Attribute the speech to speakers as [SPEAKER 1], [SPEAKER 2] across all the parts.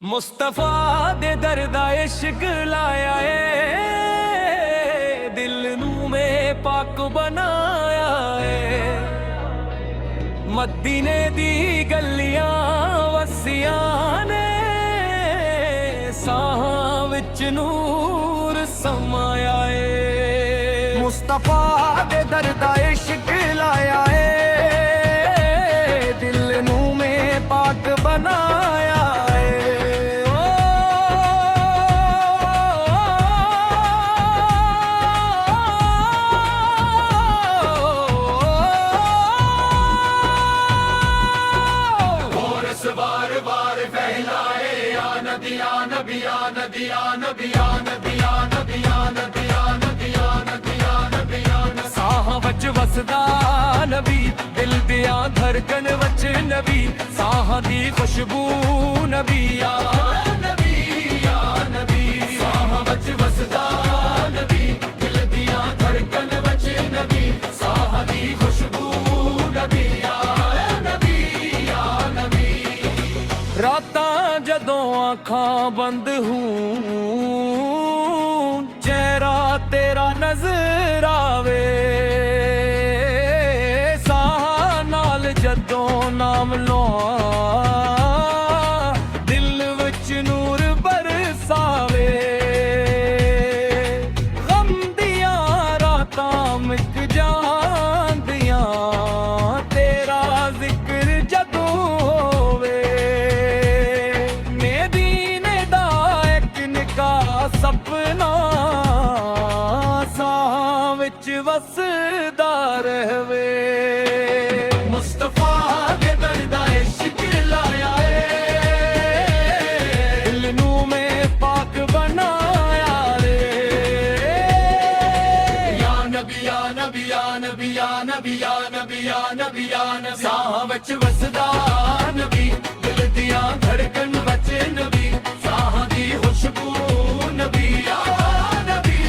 [SPEAKER 1] मुस्तफा दे दर्दा इश्क लाया है, दिल नू में पाक बनाया है। मदीने दी गलियां वसियां ने, साहां विच नूर समाया है।
[SPEAKER 2] मुस्तफा दे दर्दा इश्क लाया है, दिल नू में पाक बनाया है।
[SPEAKER 1] बार बार फैलाए या नबी या नबी या नबी या नबी या नबी या नबी या नबी या नबी या नबी या नबी या नबी। साहां वच वसदा नबी, दिल दियां धड़कन वच नबी, साहां दी खुशबू नबी या नबी या नबी। साहां वच वसदा नबी, दिल दियां धड़कन वच नबी, साहां दी खुशबू नबी या रातां जदों आँखां बंद हूं, चेहरा तेरा नजर आवे। साहां नाल जदों नाम लवां, दिल विच नूर बरसावे। गम दियां रातां मिट जांदियां, तेरा जिक्र जदों सपना साहां विच वसदा रहवे। मुस्तफा दे दर्दा इश्क लाया है, दिल नू में पाक बनाया रे। या नबी या नबी या नबी या नबी या नबी या नबी या नबी। साहां विच वसदा नबी, दिल दियां धड़कन वच नबी, साहां दी खुशबू नबी या नबी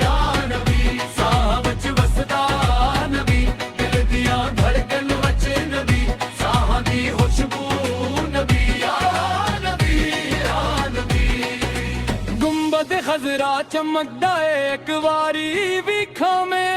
[SPEAKER 1] या नबी। साहां विच वसदा नबी, दिल दियां धड़कन वच नबी, साहां दी खुशबू नबी या नबी या नबी। गुंबद खजरा चमकदा है एक वारी विखां में,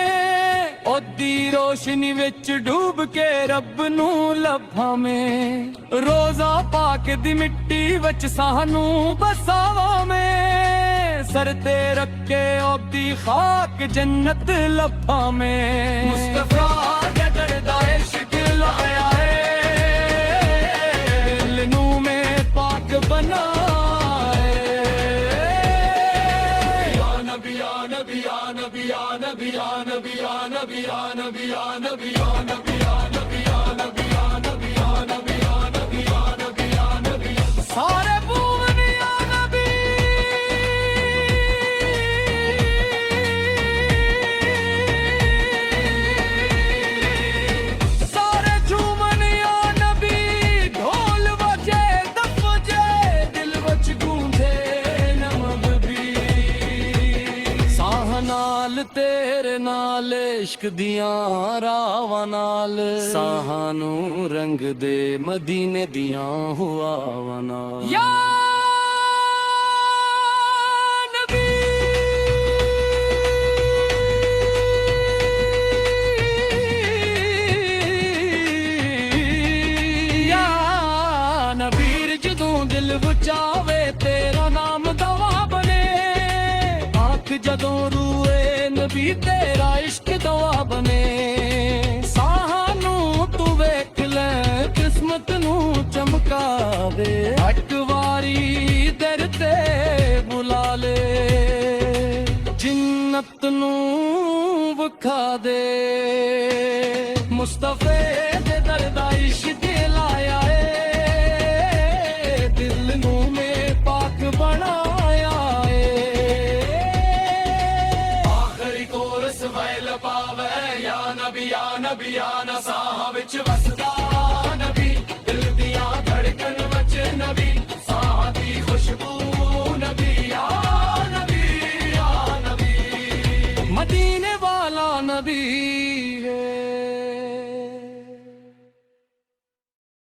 [SPEAKER 1] ओदी रोशनी विच डूब के रब नू लभां में। रोजा पाक दी मिट्टी विच सानू बसावा में, सर ते रखे ओदी खाक जन्नत लफा में। मुस्तफा दे दर्दा इश्क लाया है, दिल नू में पाक बनाए। या नबी या नबी या नबी या नबी या नबी या नबी या नबी या नबी या नबी या नबी या नबी या नबी या नबी या नबी या नबी या नबी। सारे भुवन या नबी, सारे झूमन या नबी। ढोल बजे दफ बजे, दिल वच गूंजे नमक भी। साहां नाल तेरे नाल इश्क दियां रावां नाल, साहां नू रंग दे मदीने दियां हुआवां नाल। या नबी या नबीर, जदों दिल बचावे तेरा नाम दवा बने। आँख जदों रूए नबी, तेरा इश्क दवा बने। साहां नू तू वेख ले, किस्मत नू चमका दे। एक वारी दर ते बुला ले, जिन्नत नू विखा दे। मुस्तफे